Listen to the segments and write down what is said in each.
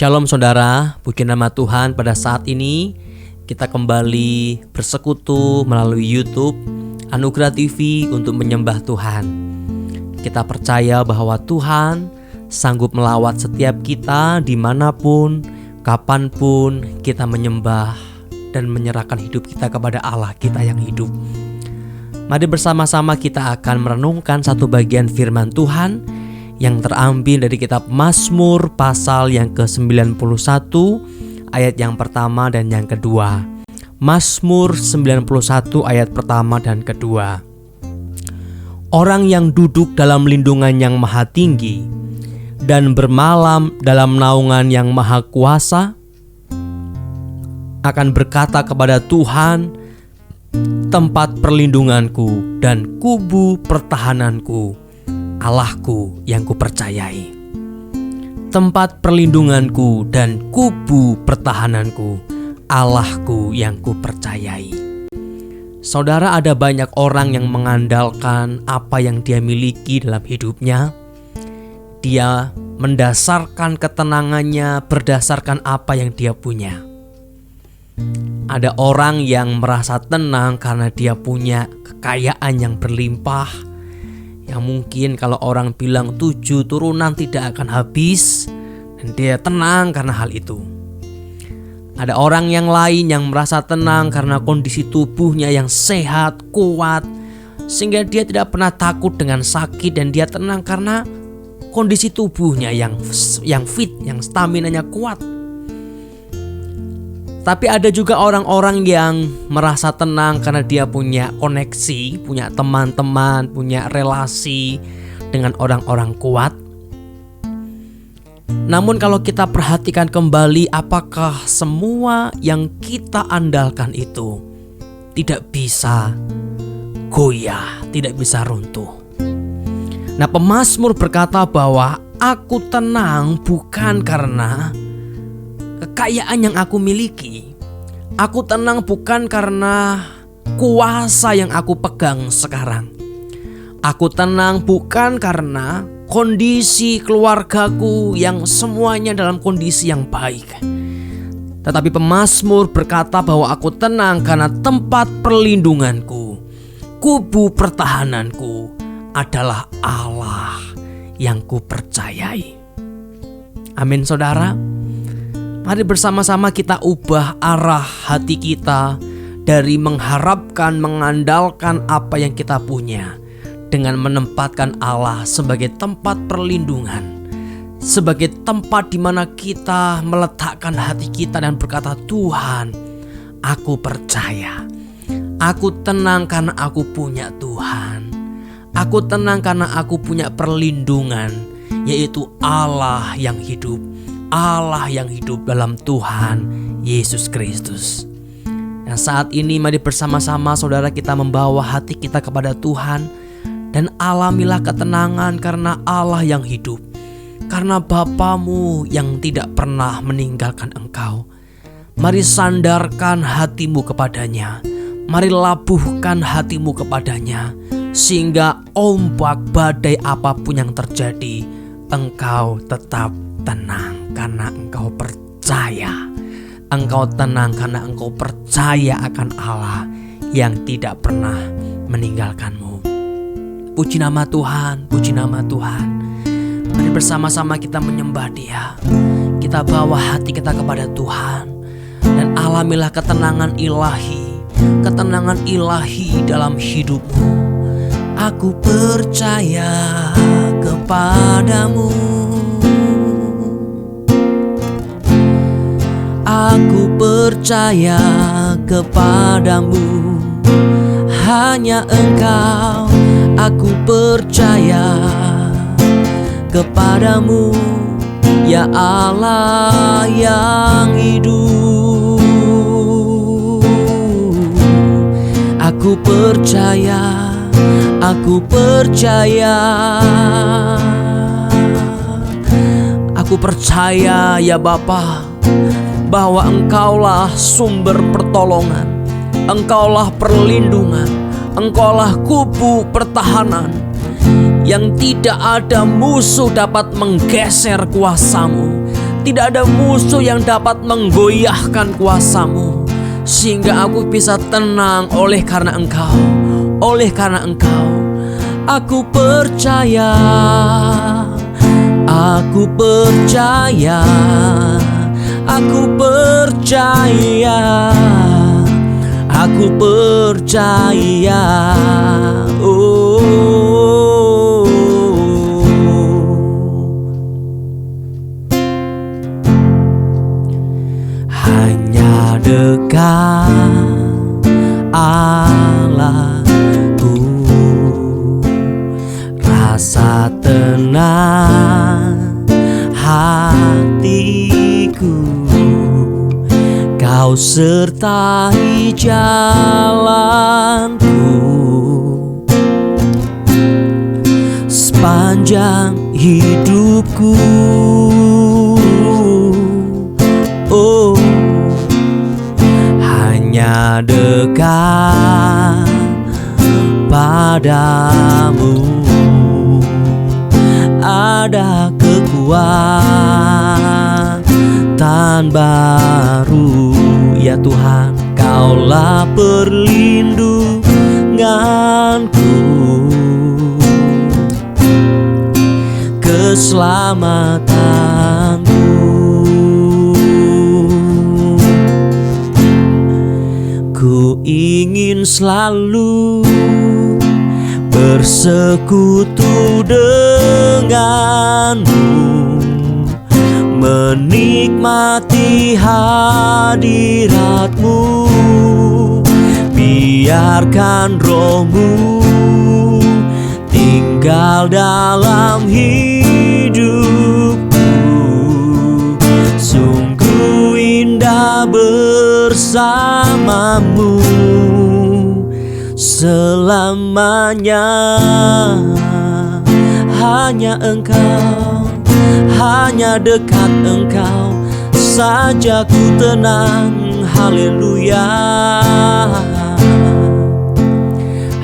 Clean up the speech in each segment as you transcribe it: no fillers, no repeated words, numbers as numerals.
Shalom saudara, puji nama Tuhan. Pada saat ini kita kembali bersekutu melalui YouTube Anugerah TV untuk menyembah Tuhan. Kita percaya bahwa Tuhan sanggup melawat setiap kita dimanapun, kapanpun kita menyembah dan menyerahkan hidup kita kepada Allah kita yang hidup. Mari bersama-sama kita akan merenungkan satu bagian firman Tuhan yang terambil dari kitab Mazmur pasal yang ke-91 ayat yang pertama dan yang kedua. Mazmur 91 ayat pertama dan kedua. Orang yang duduk dalam lindungan yang maha tinggi dan bermalam dalam naungan yang maha kuasa akan berkata kepada Tuhan, tempat perlindunganku dan kubu pertahananku, Allahku yang kupercayai. Tempat perlindunganku dan kubu pertahananku, Allahku yang kupercayai. Saudara, ada banyak orang yang mengandalkan apa yang dia miliki dalam hidupnya. Dia mendasarkan ketenangannya berdasarkan apa yang dia punya. Ada orang yang merasa tenang karena dia punya kekayaan yang berlimpah, yang mungkin kalau orang bilang 7 turunan tidak akan habis, dan dia tenang karena hal itu. Ada orang yang lain yang merasa tenang karena kondisi tubuhnya yang sehat, kuat, sehingga dia tidak pernah takut dengan sakit, dan dia tenang karena kondisi tubuhnya yang fit, yang staminanya kuat. Tapi ada juga orang-orang yang merasa tenang karena dia punya koneksi, punya teman-teman, punya relasi dengan orang-orang kuat. Namun kalau kita perhatikan kembali, apakah semua yang kita andalkan itu tidak bisa goyah, tidak bisa runtuh? Nah, pemazmur berkata bahwa aku tenang bukan karena kekayaan yang aku miliki. Aku tenang bukan karena kuasa yang aku pegang sekarang. Aku tenang bukan karena kondisi keluargaku yang semuanya dalam kondisi yang baik. Tetapi pemazmur berkata bahwa aku tenang karena tempat perlindunganku, kubu pertahananku adalah Allah yang kupercayai. Amin saudara. Mari bersama-sama kita ubah arah hati kita dari mengharapkan, mengandalkan apa yang kita punya, dengan menempatkan Allah sebagai tempat perlindungan, sebagai tempat di mana kita meletakkan hati kita dan berkata, Tuhan, aku percaya, aku tenang karena aku punya Tuhan, aku tenang karena aku punya perlindungan, yaitu Allah yang hidup. Allah yang hidup dalam Tuhan Yesus Kristus. Dan saat ini mari bersama-sama saudara kita membawa hati kita kepada Tuhan, dan alamilah ketenangan karena Allah yang hidup, karena Bapamu yang tidak pernah meninggalkan engkau. Mari sandarkan hatimu kepadanya, mari labuhkan hatimu kepadanya, sehingga ombak badai apapun yang terjadi, engkau tetap tenang karena engkau percaya. Engkau tenang karena engkau percaya akan Allah yang tidak pernah meninggalkanmu. Puji nama Tuhan, puji nama Tuhan. Mari bersama-sama kita menyembah Dia. Kita bawa hati kita kepada Tuhan, dan alamilah ketenangan ilahi dalam hidupmu. Aku percaya kepadamu, aku percaya kepadamu, hanya Engkau. Aku percaya kepadamu, ya Allah yang hidup. Aku percaya, aku percaya. Aku percaya ya Bapa, bahwa Engkaulah sumber pertolongan, Engkaulah perlindungan, Engkaulah kubu pertahanan, yang tidak ada musuh dapat menggeser kuasa-Mu, Tidak ada musuh yang dapat menggoyahkan kuasa-Mu, sehingga aku bisa tenang oleh karena Engkau. Oleh karena Engkau, aku percaya, aku percaya, aku percaya, aku percaya. Oh, hanya dekat Allahku, rasa tenang hatiku. Kau sertai jalanku sepanjang hidupku. Oh, hanya dekat padamu ada kekuatan baru. Ya Tuhan, Kaulah perlindunganku, keselamatanku. Ku ingin selalu bersekutu denganmu, menikmati hadiratmu. Biarkan Roh-Mu tinggal dalam hidupku. Sungguh indah bersamamu selamanya. Hanya Engkau, hanya dekat Engkau saja ku tenang. Haleluya.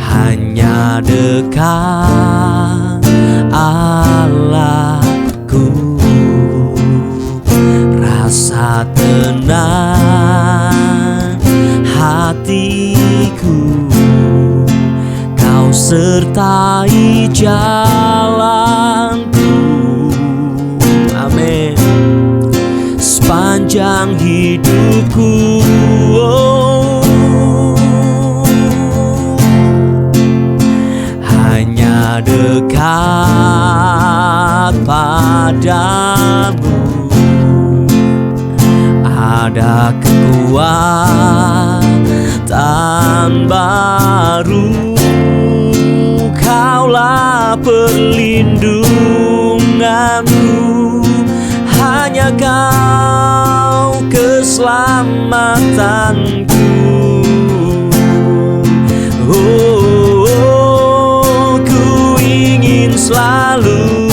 Hanya dekat Allahku, rasa tenang hatiku. Kau sertai jalanku. Amin. Sepanjang hidupku. Oh, hanya dekat padamu ada kekuatan baru. Kaulah perlindunganku, hanya Kau keselamatanku. Oh, ku ingin selalu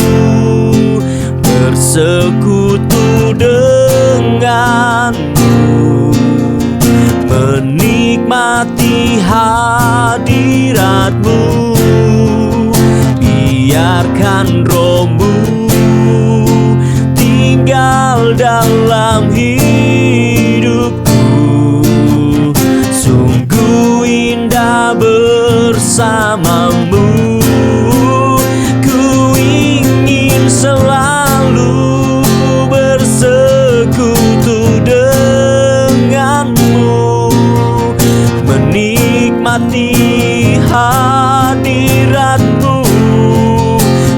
bersekutu denganmu, menikmati hadiratmu. Biarkan Roh-Mu tinggal dalam hidupku. Sungguh indah bersamamu. Ku ingin selalu bersekutu denganmu, menikmati hadiratmu.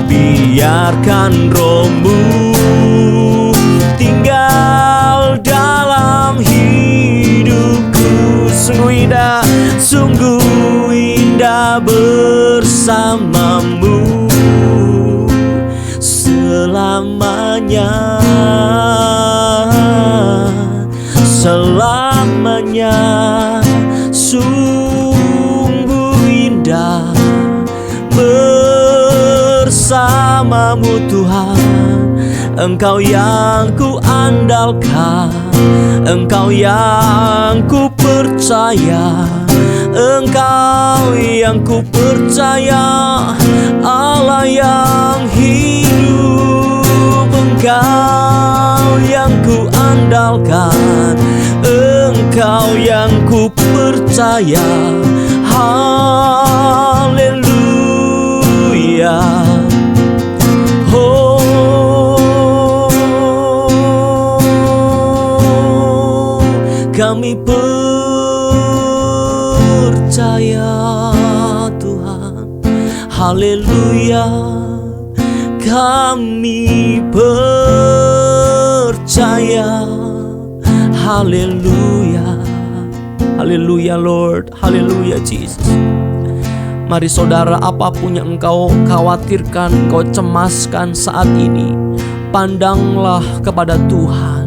Biarkan Roh-Mu tinggal dalam hidupku. Sungguh indah bersamamu selamanya. Selamanya sungguh indah bersamamu Tuhan. Engkau yang ku andalkan, Engkau yang ku percaya, Engkau yang ku percaya, Allah yang hidup. Engkau yang ku andalkan, Engkau yang ku percaya. Haleluya. Kami percaya Tuhan. Haleluya. Kami percaya. Haleluya. Haleluya Lord. Haleluya Jesus. Mari saudara, apapun yang engkau khawatirkan, engkau cemaskan saat ini, pandanglah kepada Tuhan.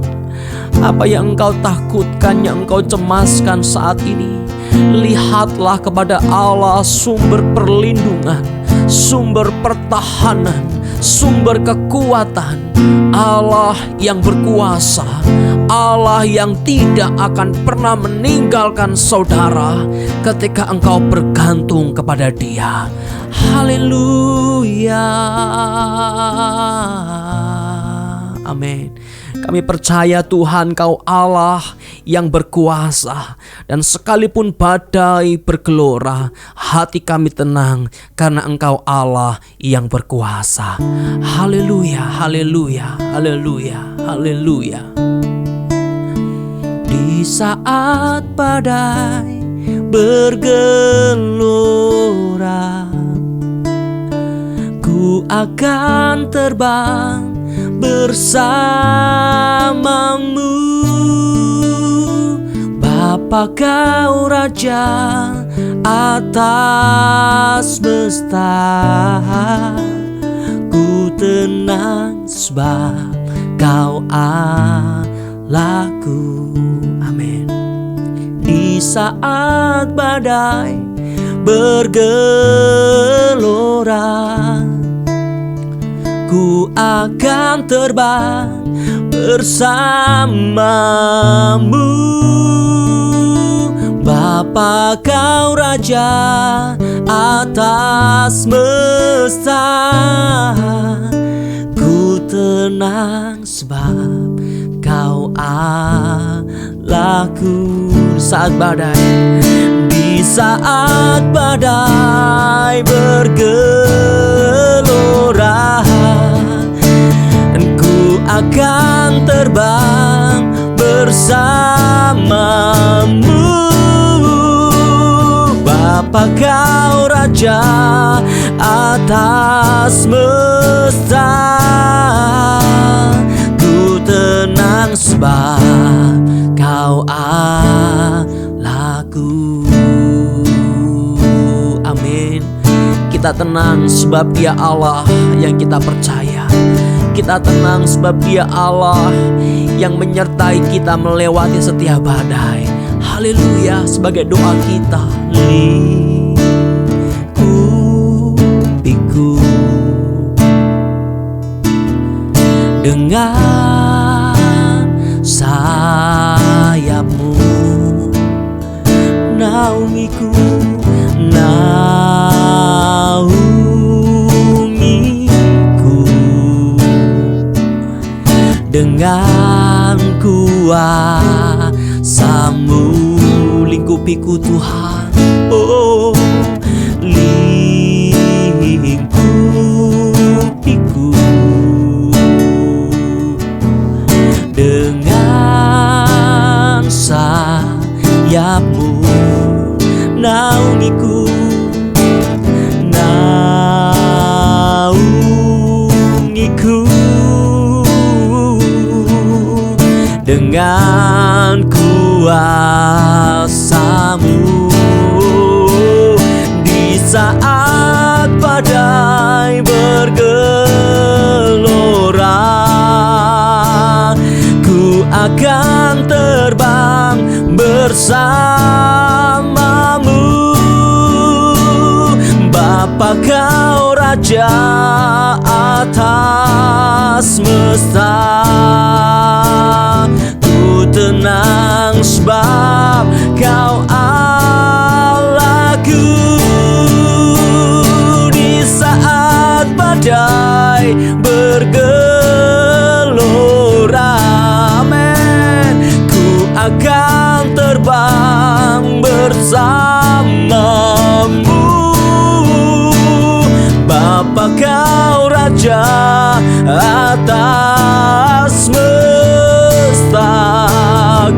Apa yang engkau takutkan, yang engkau cemaskan saat ini, lihatlah kepada Allah, sumber perlindungan, sumber pertahanan, sumber kekuatan. Allah yang berkuasa, Allah yang tidak akan pernah meninggalkan saudara ketika engkau bergantung kepada Dia. Haleluya. Amin. Kami percaya Tuhan, Kau Allah yang berkuasa, dan sekalipun badai bergelora, hati kami tenang karena Engkau Allah yang berkuasa. Haleluya, haleluya, haleluya, haleluya. Di saat badai bergelora, ku akan terbang bersamamu. Bapa, Kau Raja atas semesta, ku tenang sebab Kau Allahku. Amin. Di saat badai bergelora, ku akan terbang bersamamu. Bapa, Kau Raja atas semesta, ku tenang sebab Kau Allahku. Saat badai, di saat badai bergelora, ku akan terbang bersamamu. Bapa, Kau Raja atas semesta, ku tenang sebab Kau Allahku. Amin. Kita tenang sebab Dia Allah yang kita percaya. Kita tenang sebab Dia Allah yang menyertai kita melewati setiap badai. Haleluya. Sebagai doa kita, lingkupiku dengan sayap-Mu, naungiku, naungiku dengan kuasa-Mu. Lingkupiku Tuhan, oh lingkupiku dengan sayap-Mu, naungiku, naungiku dengan kuasa-Mu. Di saat badai bergelora, ku akan terbang bersamamu. Bapa, Kau Raja atas semesta, ku tenang sebab Kau Allahku. Di saat badai bergelora, bersamamu. Bapa kau Raja atas semesta,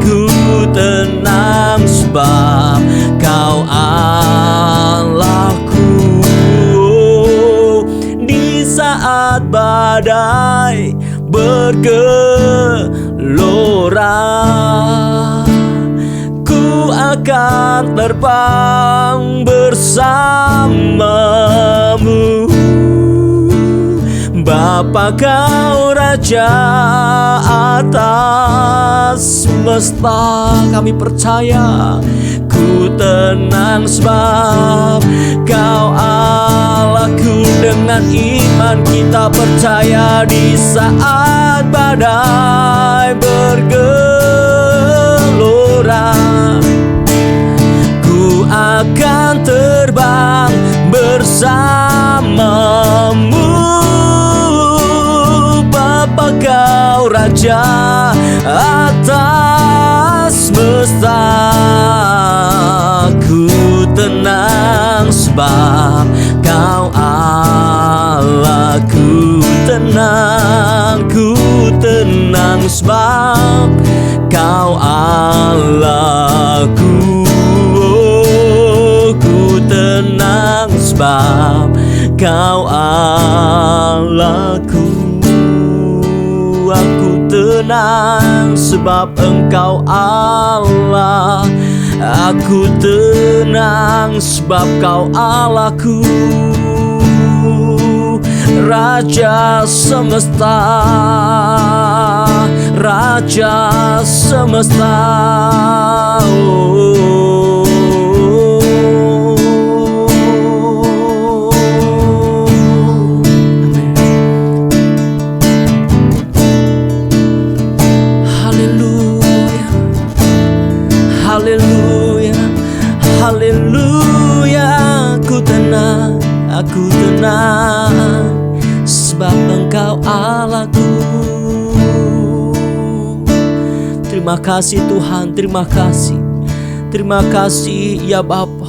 ku tenang sebab kau Allahku. Di saat badai bergelora, ku akan terbang bersamamu. Bapa kau Raja atas semesta, kami percaya ku tenang sebab kau Allahku. Dengan iman kita percaya di saat badai bergelora, ku akan terbang bersamamu. Bapa kau Raja atas semesta, ku tenang sebab kau Allah. Ku tenang sebab kau Allahku. Ku tenang sebab kau Allahku. Aku tenang sebab engkau Allah. Aku tenang sebab kau Allahku. Raja semesta, Raja semesta. Aku tenang sebab engkau Allahku. Terima kasih Tuhan, terima kasih. Terima kasih ya Bapa.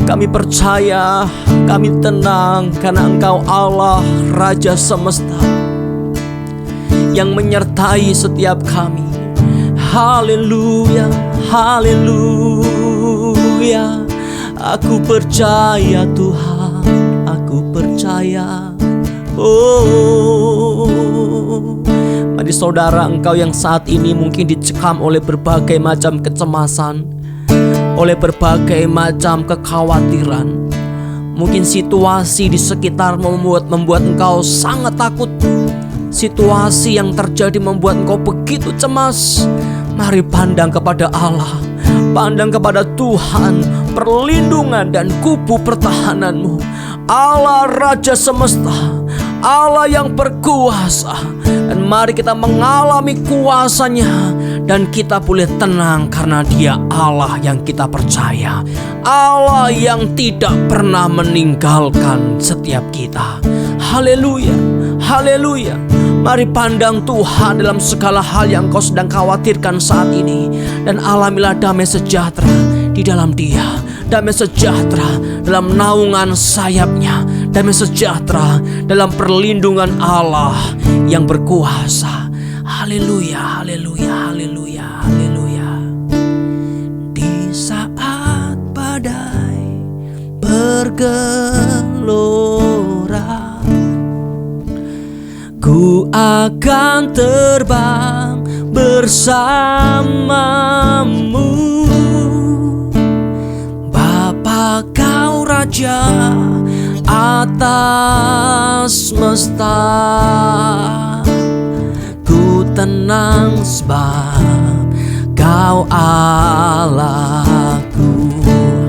Kami percaya, kami tenang karena engkau Allah Raja semesta yang menyertai setiap kami. Haleluya, haleluya. Aku percaya Tuhan, aku percaya. Mari saudara, engkau yang saat ini mungkin dicekam oleh berbagai macam kecemasan, oleh berbagai macam kekhawatiran. Mungkin situasi di sekitar membuat engkau sangat takut. Situasi yang terjadi membuat engkau begitu cemas. Mari pandang kepada Allah, pandang kepada Tuhan, perlindungan dan kubu pertahananmu. Allah Raja semesta, Allah yang berkuasa. Dan mari kita mengalami kuasanya, dan kita boleh tenang karena Dia Allah yang kita percaya, Allah yang tidak pernah meninggalkan setiap kita. Haleluya, haleluya. Mari pandang Tuhan dalam segala hal yang kau sedang khawatirkan saat ini, dan alamilah damai sejahtera di dalam Dia. Damai sejahtera dalam naungan sayapnya. Damai sejahtera dalam perlindungan Allah yang berkuasa. Haleluya, haleluya, haleluya, haleluya. Di saat badai bergelora, ku akan terbang bersamamu. Bapa kau Raja atas semesta, ku tenang sebab kau Allahku.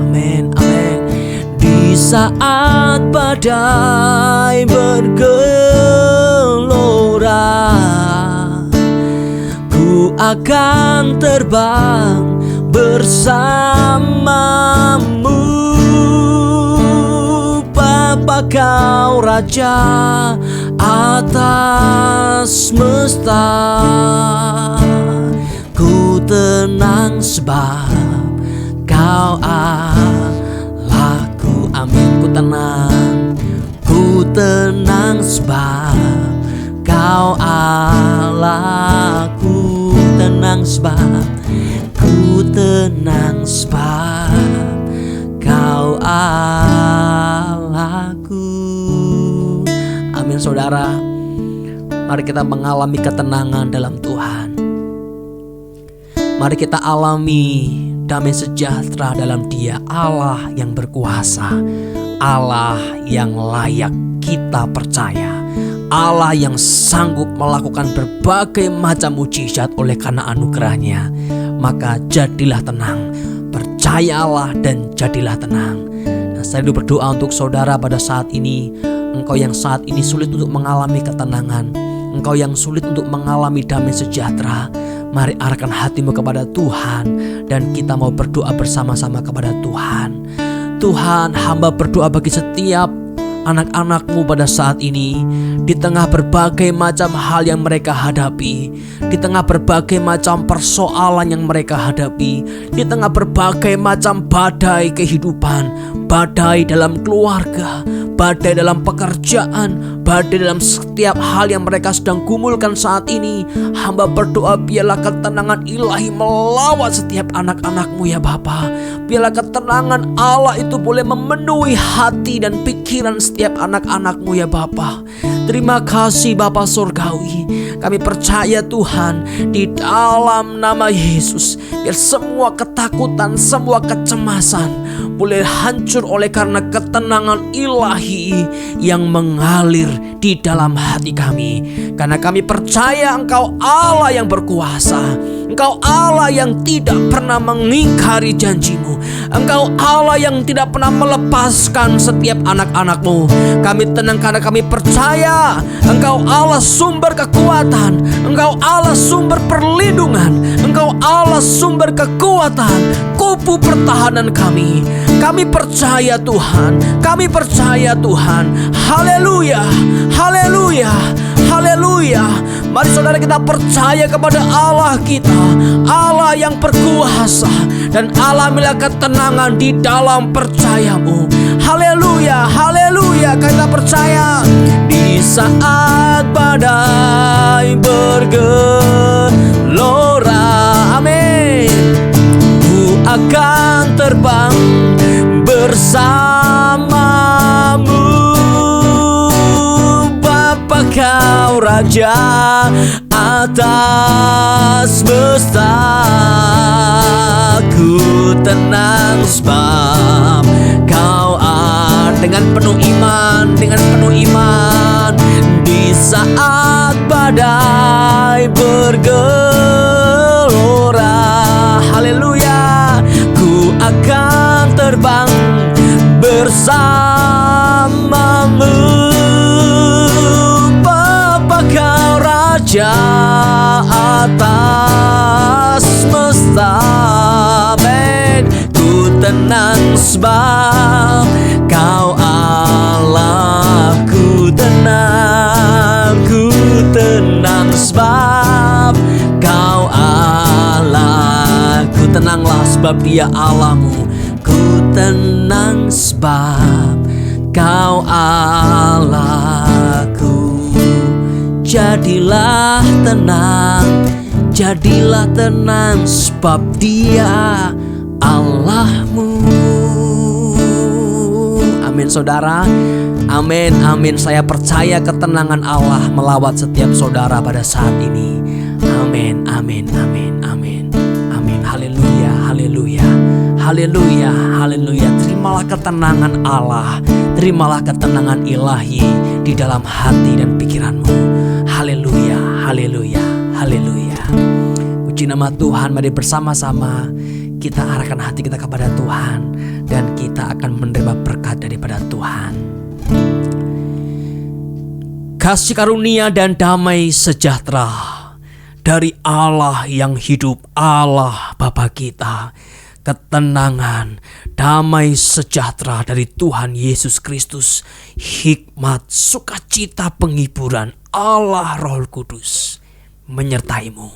Amin, amin. Di saat badai bergelora, ku akan terbang bersamamu. Bapa kau Raja atas semesta, ku tenang sebab kau Kau Allahku. Amin. Ku tenang sebab Kau Allahku. Tenang sebab ku tenang sebab Kau Allahku. Amin saudara. Mari kita mengalami ketenangan dalam Tuhan. Mari kita alami damai sejahtera dalam Dia, Allah yang berkuasa, Allah yang layak kita percaya, Allah yang sanggup melakukan berbagai macam mujizat oleh karena anugerahnya. Maka jadilah tenang, percayalah dan jadilah tenang. Nah, saya berdoa untuk saudara pada saat ini. Engkau yang saat ini sulit untuk mengalami ketenangan, engkau yang sulit untuk mengalami damai sejahtera, mari arahkan hatimu kepada Tuhan dan kita mau berdoa bersama-sama kepada Tuhan. Tuhan, hamba berdoa bagi setiap anak-anak-Mu pada saat ini, di tengah berbagai macam hal yang mereka hadapi, di tengah berbagai macam persoalan yang mereka hadapi, di tengah berbagai macam badai kehidupan, badai dalam keluarga, badai dalam pekerjaan, badai dalam setiap hal yang mereka sedang gumulkan saat ini. Hamba berdoa biarlah ketenangan ilahi melawat setiap anak-anak-Mu ya Bapa. Biarlah ketenangan Allah itu boleh memenuhi hati dan pikiran setiap anak-anak-Mu ya Bapa. Terima kasih Bapa Surgawi. Kami percaya Tuhan, di dalam nama Yesus, biar semua ketakutan, semua kecemasan boleh hancur oleh karena ketenangan ilahi yang mengalir di dalam hati kami. Karena kami percaya Engkau Allah yang berkuasa, Engkau Allah yang tidak pernah mengingkari janji-Mu, Engkau Allah yang tidak pernah melepaskan setiap anak-anak-Mu. Kami tenang karena kami percaya Engkau Allah sumber kekuatan, Engkau Allah sumber perlindungan, Engkau Allah sumber kekuatan, kubu pertahanan kami. Kami percaya Tuhan, kami percaya Tuhan. Haleluya, haleluya, haleluya. Mari saudara kita percaya kepada Allah kita, Allah yang berkuasa, dan alamilah ketenangan di dalam percayamu. Haleluya, haleluya. Kita percaya di saat badai bergelora, amin, ku akan terbang bersamamu. Bapa Kau Raja atas semesta, ku tenang sebab Kau dengan penuh iman, dengan penuh iman. Di saat badai bergelora, haleluya, ku akan terbang bersamamu. Bapa Kau Raja atas semesta, amin, ku tenang sebab Kau Allah. Ku tenang sebab Kau Allah. Ku tenanglah sebab Dia Allahmu. Ku tenang sebab Kau Allahku. Jadilah tenang sebab Dia Allahmu. Amin saudara. Amin, amin. Saya percaya ketenangan Allah melawat setiap saudara pada saat ini. Amin, amin, amin, amin, amin. Haleluya, haleluya, haleluya, haleluya. Terimalah ketenangan Allah, terimalah ketenangan ilahi di dalam hati dan pikiranmu. Haleluya, haleluya, haleluya. Puji nama Tuhan. Mari bersama-sama kita arahkan hati kita kepada Tuhan, dan kita akan menerima berkat daripada Tuhan. Kasih karunia dan damai sejahtera dari Allah yang hidup, Allah Bapa kita, ketenangan, damai sejahtera dari Tuhan Yesus Kristus, hikmat, sukacita, penghiburan Allah Roh Kudus menyertaimu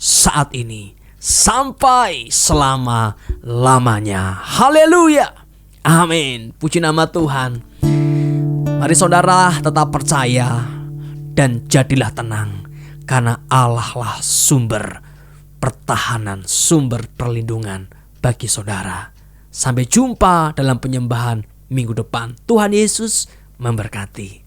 saat ini, sampai selama-lamanya. Haleluya. Amin. Puji nama Tuhan. Mari saudara tetap percaya dan jadilah tenang, karena Allah lah sumber pertahanan, sumber perlindungan bagi saudara. Sampai jumpa dalam penyembahan minggu depan. Tuhan Yesus memberkati.